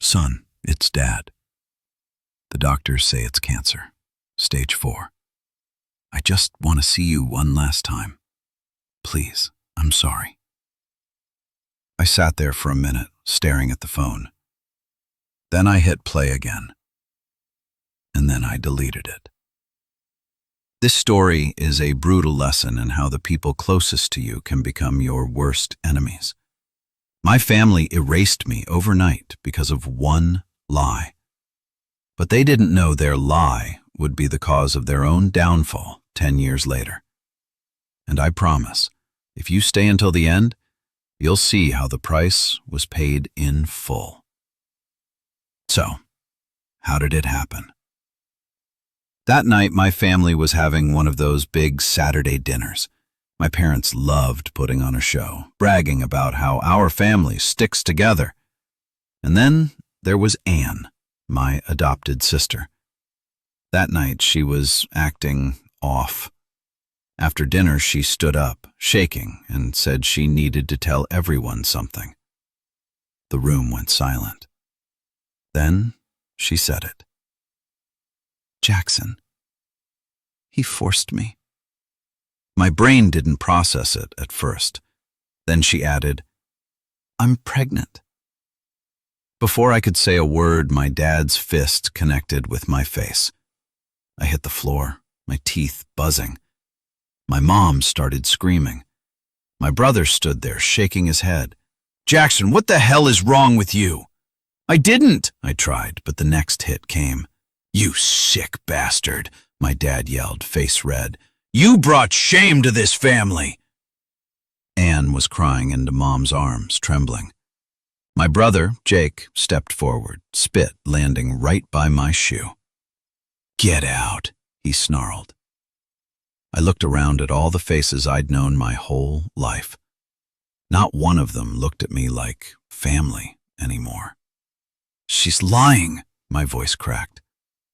Son, it's Dad. The doctors say it's cancer, stage 4. I just want to see you one last time. Please, I'm sorry. I sat there for a minute, staring at the phone. Then I hit play again. And then I deleted it. This story is a brutal lesson in how the people closest to you can become your worst enemies. My family erased me overnight because of one lie. But they didn't know their lie would be the cause of their own downfall 10 years later. And I promise, if you stay until the end, you'll see how the price was paid in full. So, how did it happen? That night, my family was having one of those big Saturday dinners. My parents loved putting on a show, bragging about how our family sticks together. And then there was Anne, my adopted sister. That night, she was acting off. After dinner, she stood up, shaking, and said she needed to tell everyone something. The room went silent. Then she said it. Jackson. He forced me. My brain didn't process it at first. Then she added, I'm pregnant. Before I could say a word, my dad's fist connected with my face. I hit the floor, my teeth buzzing. My mom started screaming. My brother stood there, shaking his head. Jackson, what the hell is wrong with you? I didn't, I tried, but the next hit came. You sick bastard, my dad yelled, face red. You brought shame to this family. Anne was crying into Mom's arms, trembling. My brother, Jake, stepped forward, spit landing right by my shoe. Get out, he snarled. I looked around at all the faces I'd known my whole life. Not one of them looked at me like family anymore. She's lying, my voice cracked.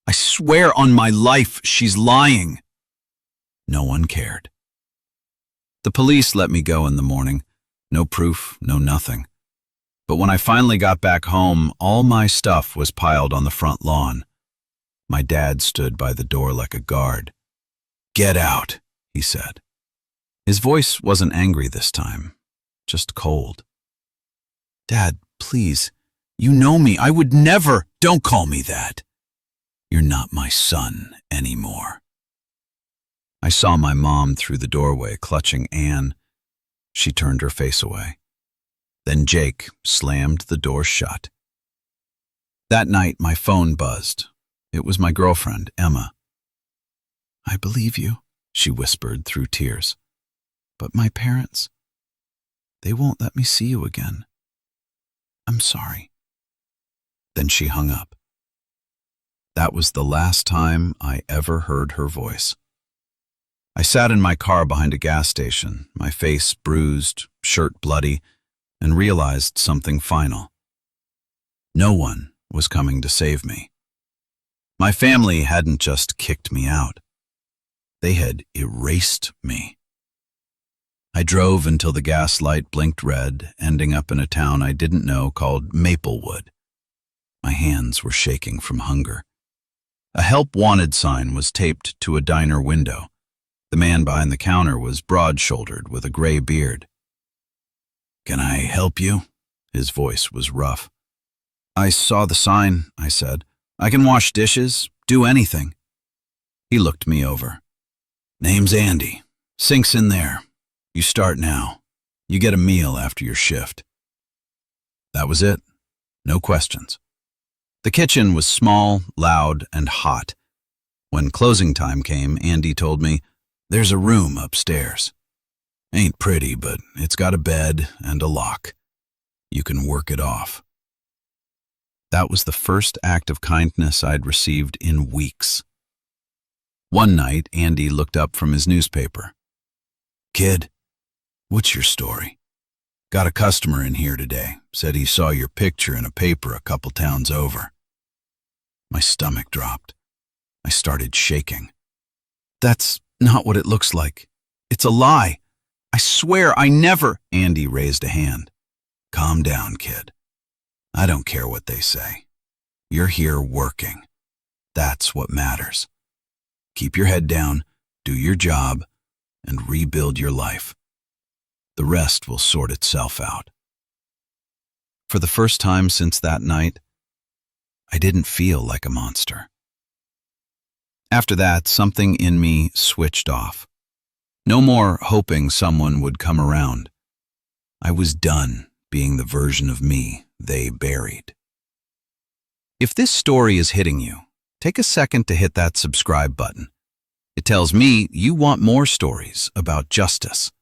I swear on my life she's lying. No one cared. The police let me go in the morning. No proof, no nothing. But when I finally got back home, all my stuff was piled on the front lawn. My dad stood by the door like a guard. Get out, he said. His voice wasn't angry this time, just cold. Dad, please, you know me. I would never. Don't call me that. You're not my son anymore. I saw my mom through the doorway, clutching Anne. She turned her face away. Then Jake slammed the door shut. That night, my phone buzzed. It was my girlfriend, Emma. I believe you, she whispered through tears. But my parents, they won't let me see you again. I'm sorry. Then she hung up. That was the last time I ever heard her voice. I sat in my car behind a gas station, my face bruised, shirt bloody, and realized something final. No one was coming to save me. My family hadn't just kicked me out. They had erased me. I drove until the gas light blinked red, ending up in a town I didn't know called Maplewood. My hands were shaking from hunger. A help wanted sign was taped to a diner window. The man behind the counter was broad-shouldered with a gray beard. Can I help you? His voice was rough. I saw the sign, I said. I can wash dishes, do anything. He looked me over. Name's Andy. Sink's in there. You start now. You get a meal after your shift. That was it. No questions. The kitchen was small, loud, and hot. When closing time came, Andy told me, there's a room upstairs. Ain't pretty, but it's got a bed and a lock. You can work it off. That was the first act of kindness I'd received in weeks. One night, Andy looked up from his newspaper. Kid, what's your story? Got a customer in here today. Said he saw your picture in a paper a couple towns over. My stomach dropped. I started shaking. That's not what it looks like. It's a lie. I swear I never. Andy raised a hand. Calm down, kid. I don't care what they say. You're here working. That's what matters. Keep your head down, do your job, and rebuild your life. The rest will sort itself out. For the first time since that night, I didn't feel like a monster. After that, something in me switched off. No more hoping someone would come around. I was done being the version of me they buried. If this story is hitting you, take a second to hit that subscribe button. It tells me you want more stories about justice.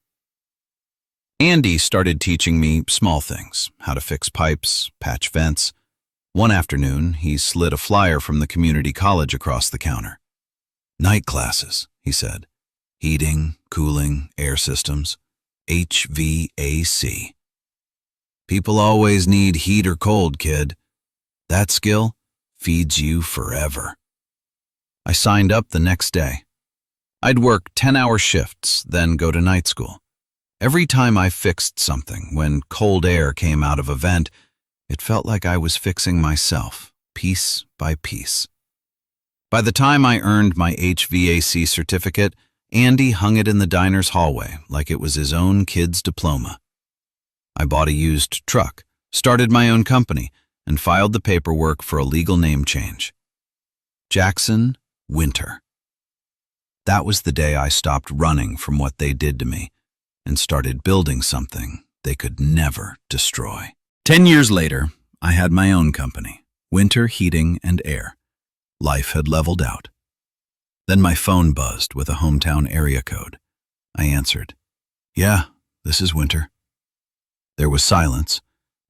Andy started teaching me small things, how to fix pipes, patch vents. One afternoon, he slid a flyer from the community college across the counter. Night classes, he said. Heating, cooling, air systems. HVAC. People always need heat or cold, kid. That skill feeds you forever. I signed up the next day. I'd work 10-hour shifts, then go to night school. Every time I fixed something, when cold air came out of a vent, it felt like I was fixing myself, piece by piece. By the time I earned my HVAC certificate, Andy hung it in the diner's hallway like it was his own kid's diploma. I bought a used truck, started my own company, and filed the paperwork for a legal name change. Jackson Winter. That was the day I stopped running from what they did to me and started building something they could never destroy. 10 years later, I had my own company, Winter Heating and Air. Life had leveled out. Then my phone buzzed with a hometown area code. I answered, "Yeah, this is Winter." There was silence,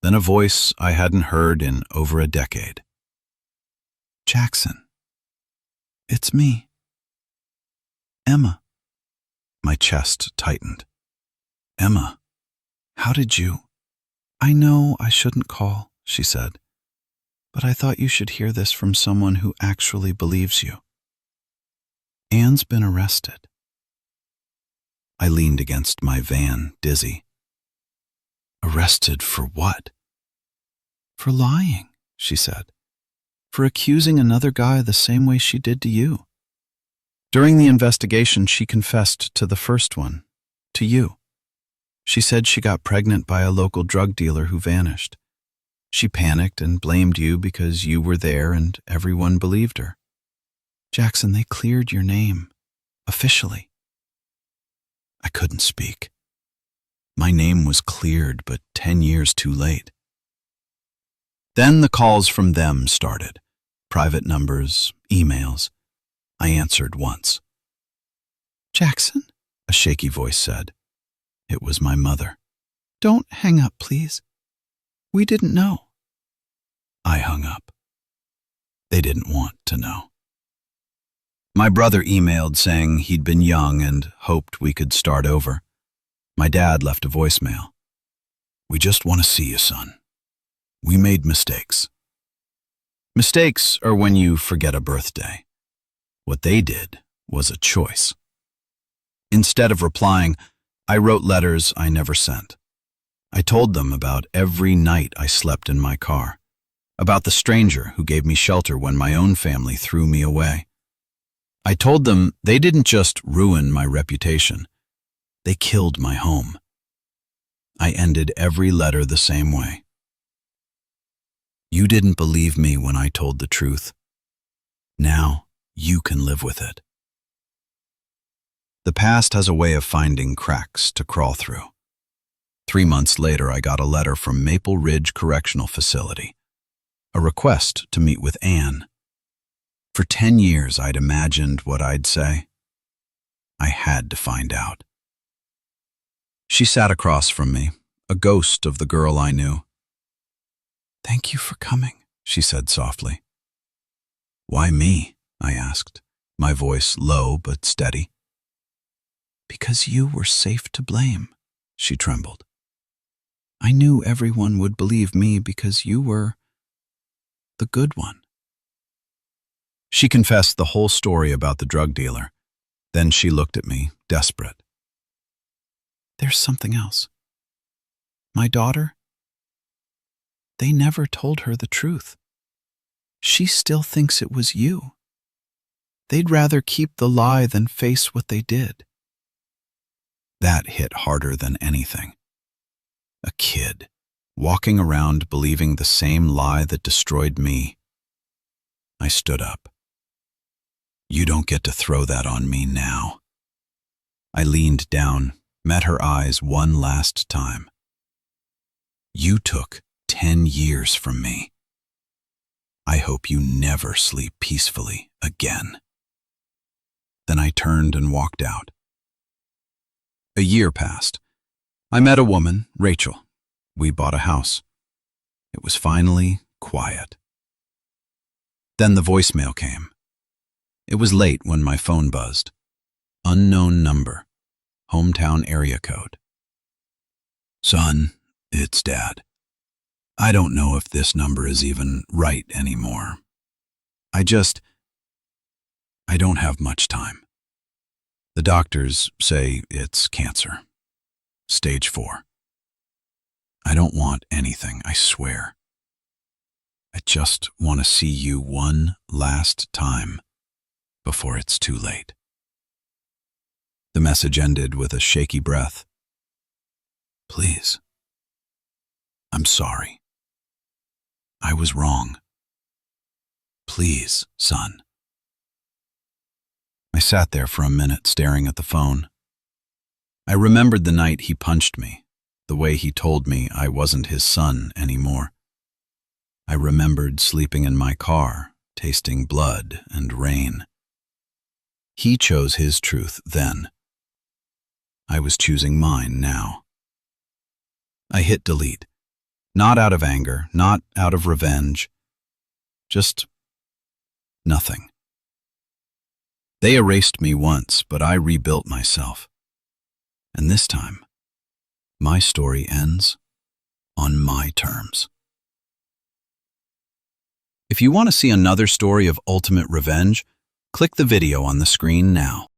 then a voice I hadn't heard in over a decade. "Jackson, it's me. Emma." My chest tightened. "Emma, how did you—" "I know I shouldn't call," she said, "but I thought you should hear this from someone who actually believes you. Anne's been arrested." I leaned against my van, dizzy. "Arrested for what?" "For lying," she said. "For accusing another guy the same way she did to you. During the investigation, she confessed to the first one, to you. She said she got pregnant by a local drug dealer who vanished. She panicked and blamed you because you were there and everyone believed her. Jackson, they cleared your name, officially." I couldn't speak. My name was cleared, but 10 years too late. Then the calls from them started. Private numbers, emails. I answered once. "Jackson?" a shaky voice said. It was my mother. "Don't hang up, please. We didn't know." I hung up. They didn't want to know. My brother emailed saying he'd been young and hoped we could start over. My dad left a voicemail. "We just want to see you, son. We made mistakes." Mistakes are when you forget a birthday. What they did was a choice. Instead of replying, I wrote letters I never sent. I told them about every night I slept in my car, about the stranger who gave me shelter when my own family threw me away. I told them they didn't just ruin my reputation, they killed my home. I ended every letter the same way. You didn't believe me when I told the truth. Now you can live with it. The past has a way of finding cracks to crawl through. 3 months later, I got a letter from Maple Ridge Correctional Facility, a request to meet with Anne. For 10 years, I'd imagined what I'd say. I had to find out. She sat across from me, a ghost of the girl I knew. "Thank you for coming," she said softly. "Why me?" I asked, my voice low but steady. "Because you were safe to blame," she trembled. "I knew everyone would believe me because you were the good one." She confessed the whole story about the drug dealer. Then she looked at me, desperate. "There's something else. My daughter? They never told her the truth. She still thinks it was you. They'd rather keep the lie than face what they did. That hit harder than anything. A kid, walking around believing the same lie that destroyed me. I stood up. You don't get to throw that on me now. I leaned down, met her eyes one last time. You took 10 years from me. I hope you never sleep peacefully again. Then I turned and walked out. A year passed. I met a woman, Rachel. We bought a house. It was finally quiet. Then the voicemail came. It was late when my phone buzzed. Unknown number, hometown area code. Son, it's Dad. I don't know if this number is even right anymore. I don't have much time. The doctors say it's cancer. Stage 4. I don't want anything, I swear. I just want to see you one last time before it's too late. The message ended with a shaky breath. Please. I'm sorry. I was wrong. Please, son. I sat there for a minute staring at the phone. I remembered the night he punched me, the way he told me I wasn't his son anymore. I remembered sleeping in my car, tasting blood and rain. He chose his truth then. I was choosing mine now. I hit delete. Not out of anger, not out of revenge. Just nothing. They erased me once, but I rebuilt myself. And this time, my story ends on my terms. If you want to see another story of ultimate revenge, click the video on the screen now.